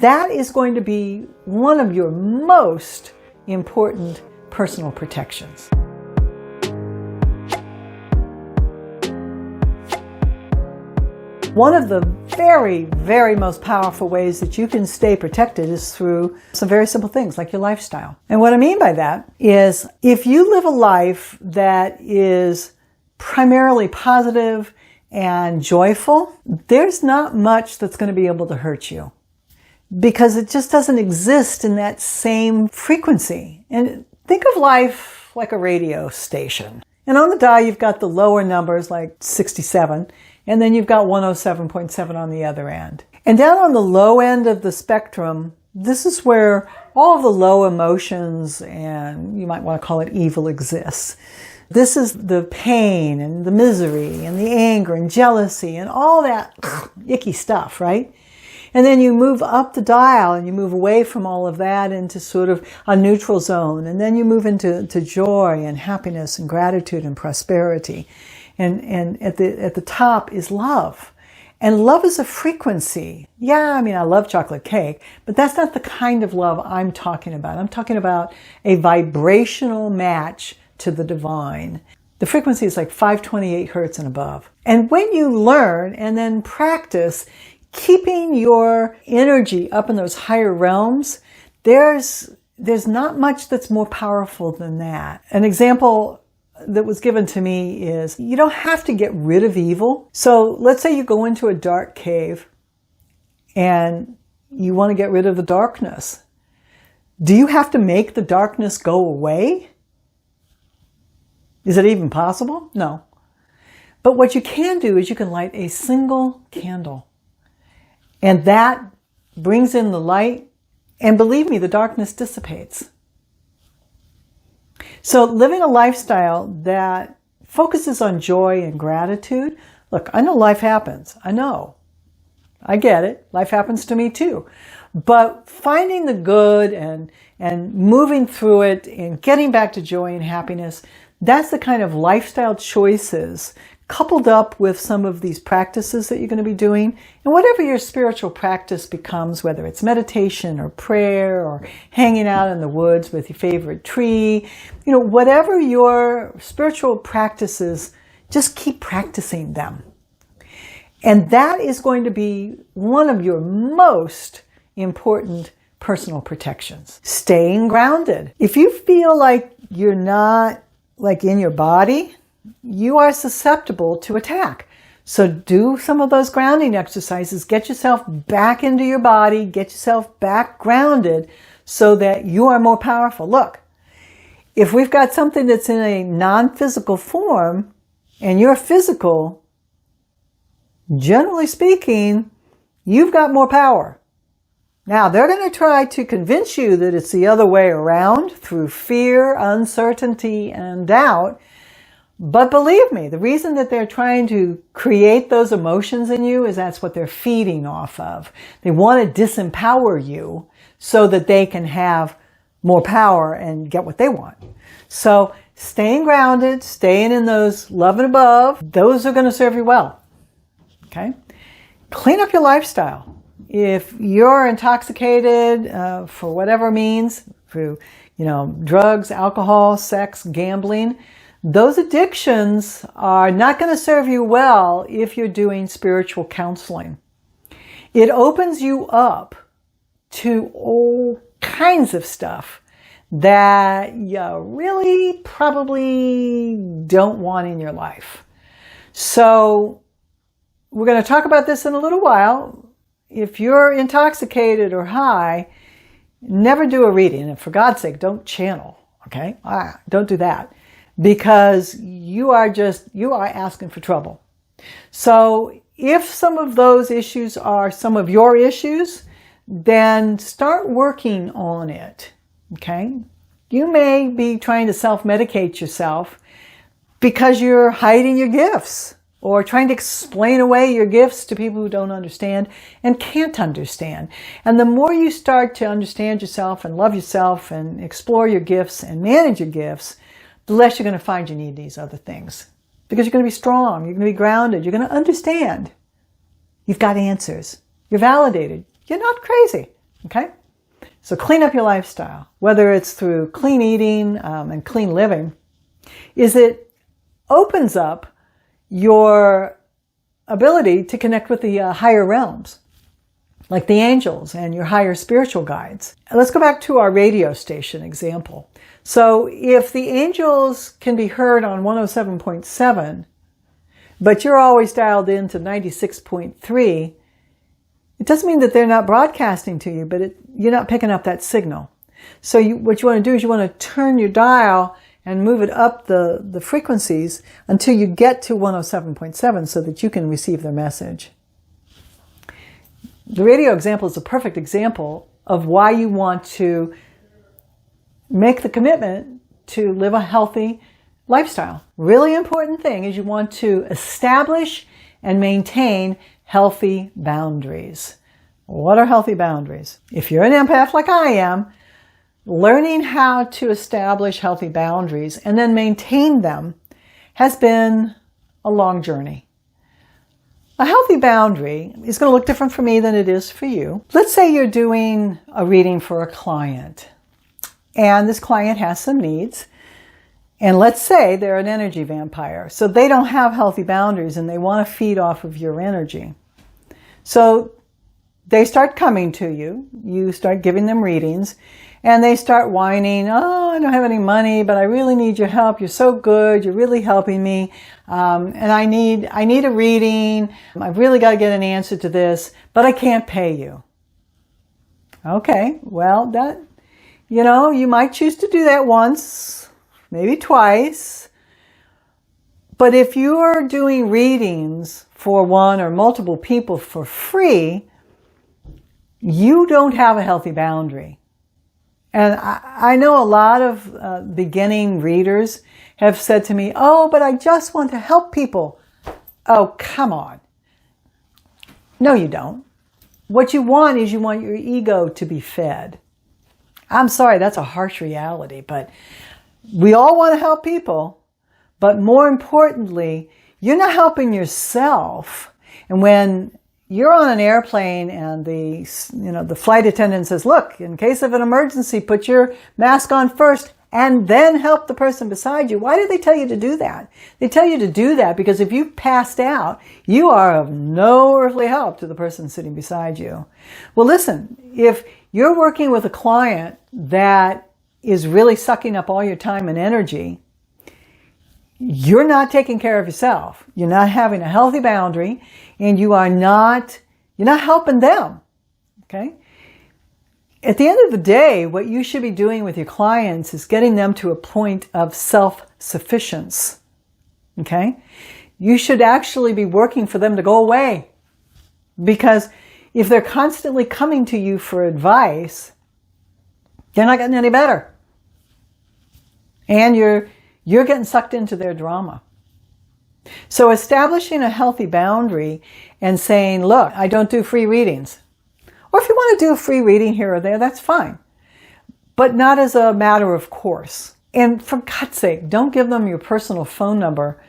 That is going to be one of your most important personal protections. One of the very, very most powerful ways that you can stay protected is through some very simple things like your lifestyle. And what I mean by that is if you live a life that is primarily positive and joyful, there's not much that's going to be able to hurt you because it just doesn't exist in that same frequency. And think of life like a radio station. And on the dial, you've got the lower numbers like 67, and then you've got 107.7 on the other end. And down on the low end of the spectrum, this is where all of the low emotions, and you might want to call it evil, exists. This is the pain and the misery and the anger and jealousy and all that icky stuff, right? And then you move up the dial and you move away from all of that into sort of a neutral zone. And then you move into joy and happiness and gratitude and prosperity. And at the top is love. And love is a frequency. Yeah, I mean, I love chocolate cake, but that's not the kind of love I'm talking about. I'm talking about a vibrational match to the divine. The frequency is like 528 hertz and above. And when you learn and then practice keeping your energy up in those higher realms, there's not much that's more powerful than that. An example that was given to me is you don't have to get rid of evil. So let's say you go into a dark cave and you want to get rid of the darkness. Do you have to make the darkness go away? Is it even possible? No. But what you can do is you can light a single candle. And that brings in the light. And believe me, the darkness dissipates. So living a lifestyle that focuses on joy and gratitude. Look, I know life happens. I know. I get it. Life happens to me too. But finding the good and moving through it and getting back to joy and happiness, that's the kind of lifestyle choices coupled up with some of these practices that you're going to be doing. And whatever your spiritual practice becomes, whether it's meditation or prayer or hanging out in the woods with your favorite tree, whatever your spiritual practices, just keep practicing them. And that is going to be one of your most important personal protections. Staying grounded. If you feel like you're not like in your body, you are susceptible to attack. So do some of those grounding exercises. Get yourself back into your body. Get yourself back grounded so that you are more powerful. Look, if we've got something that's in a non-physical form and you're physical, generally speaking, you've got more power. Now, they're going to try to convince you that it's the other way around through fear, uncertainty, and doubt. But believe me, the reason that they're trying to create those emotions in you is that's what they're feeding off of. They want to disempower you so that they can have more power and get what they want. So staying grounded, staying in those love and above, those are going to serve you well. Okay? Clean up your lifestyle. If you're intoxicated for whatever means, through drugs, alcohol, sex, gambling, those addictions are not going to serve you well if you're doing spiritual counseling. It opens you up to all kinds of stuff that you really probably don't want in your life. So we're going to talk about this in a little while. If you're intoxicated or high, never do a reading. And for God's sake, don't channel, okay? Don't do that. Because you are asking for trouble. So if some of those issues are some of your issues, then start working on it, okay? You may be trying to self-medicate yourself because you're hiding your gifts or trying to explain away your gifts to people who don't understand and can't understand. And the more you start to understand yourself and love yourself and explore your gifts and manage your gifts, the less you're going to find you need these other things. Because you're going to be strong, you're going to be grounded, you're going to understand. You've got answers. You're validated. You're not crazy. Okay? So clean up your lifestyle, whether it's through clean eating and clean living, is it opens up your ability to connect with the higher realms, like the angels and your higher spiritual guides. And let's go back to our radio station example. So if the angels can be heard on 107.7, but you're always dialed into 96.3, it doesn't mean that they're not broadcasting to you, but you're not picking up that signal. So what you want to do is you want to turn your dial and move it up the frequencies until you get to 107.7 so that you can receive their message. The radio example is a perfect example of why you want to make the commitment to live a healthy lifestyle. Really important thing is you want to establish and maintain healthy boundaries. What are healthy boundaries? If you're an empath like I am, learning how to establish healthy boundaries and then maintain them has been a long journey. A healthy boundary is going to look different for me than it is for you. Let's say you're doing a reading for a client, and this client has some needs. And let's say they're an energy vampire, so they don't have healthy boundaries and they want to feed off of your energy. So they start coming to you, you start giving them readings, and they start whining, oh, I don't have any money, but I really need your help. You're so good. You're really helping me. And I need a reading. I've really got to get an answer to this, but I can't pay you. Okay, well, you might choose to do that once, maybe twice. But if you are doing readings for one or multiple people for free, you don't have a healthy boundary. And I know a lot of beginning readers have said to me, oh, but I just want to help people. Oh, come on. No, you don't. What you want is you want your ego to be fed. I'm sorry, that's a harsh reality, but we all want to help people. But more importantly, you're not helping yourself. And when you're on an airplane and the flight attendant says, look, in case of an emergency, put your mask on first and then help the person beside you. Why do they tell you to do that? They tell you to do that because if you passed out, you are of no earthly help to the person sitting beside you. Well, listen, if you're working with a client that is really sucking up all your time and energy, you're not taking care of yourself. You're not having a healthy boundary, and you're not helping them. Okay? At the end of the day, what you should be doing with your clients is getting them to a point of self-sufficiency. Okay? You should actually be working for them to go away. Because if they're constantly coming to you for advice, they're not getting any better. And you're getting sucked into their drama. So establishing a healthy boundary and saying, look, I don't do free readings. Or if you want to do a free reading here or there, that's fine. But not as a matter of course. And for God's sake, don't give them your personal phone number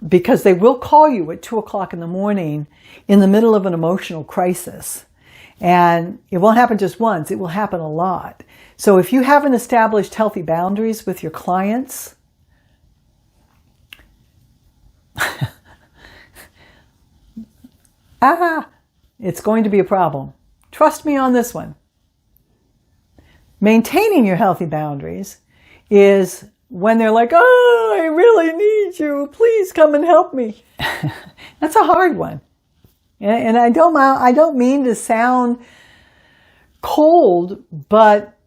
because they will call you at 2 o'clock in the morning in the middle of an emotional crisis. And it won't happen just once. It will happen a lot. So if you haven't established healthy boundaries with your clients, it's going to be a problem. Trust me on this one. Maintaining your healthy boundaries is when they're like, oh, I really need you. Please come and help me. That's a hard one. And I don't mean to sound cold, but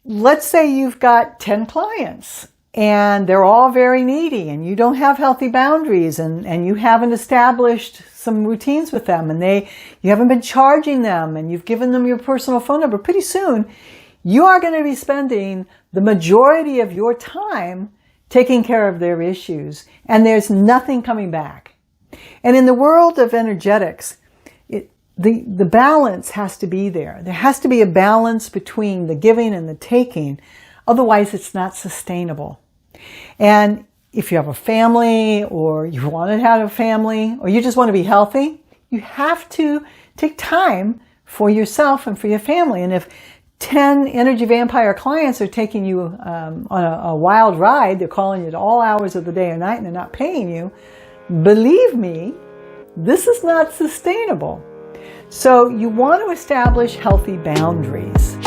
let's say you've got 10 clients and they're all very needy and you don't have healthy boundaries and you haven't established some routines with them and you haven't been charging them and you've given them your personal phone number. Pretty soon, you are going to be spending the majority of your time taking care of their issues and there's nothing coming back. And in the world of energetics, the balance has to be there. There has to be a balance between the giving and the taking. Otherwise, it's not sustainable. And if you have a family or you want to have a family or you just want to be healthy, you have to take time for yourself and for your family. And if 10 energy vampire clients are taking you on a wild ride, they're calling you at all hours of the day or night and they're not paying you, believe me, this is not sustainable. So you want to establish healthy boundaries.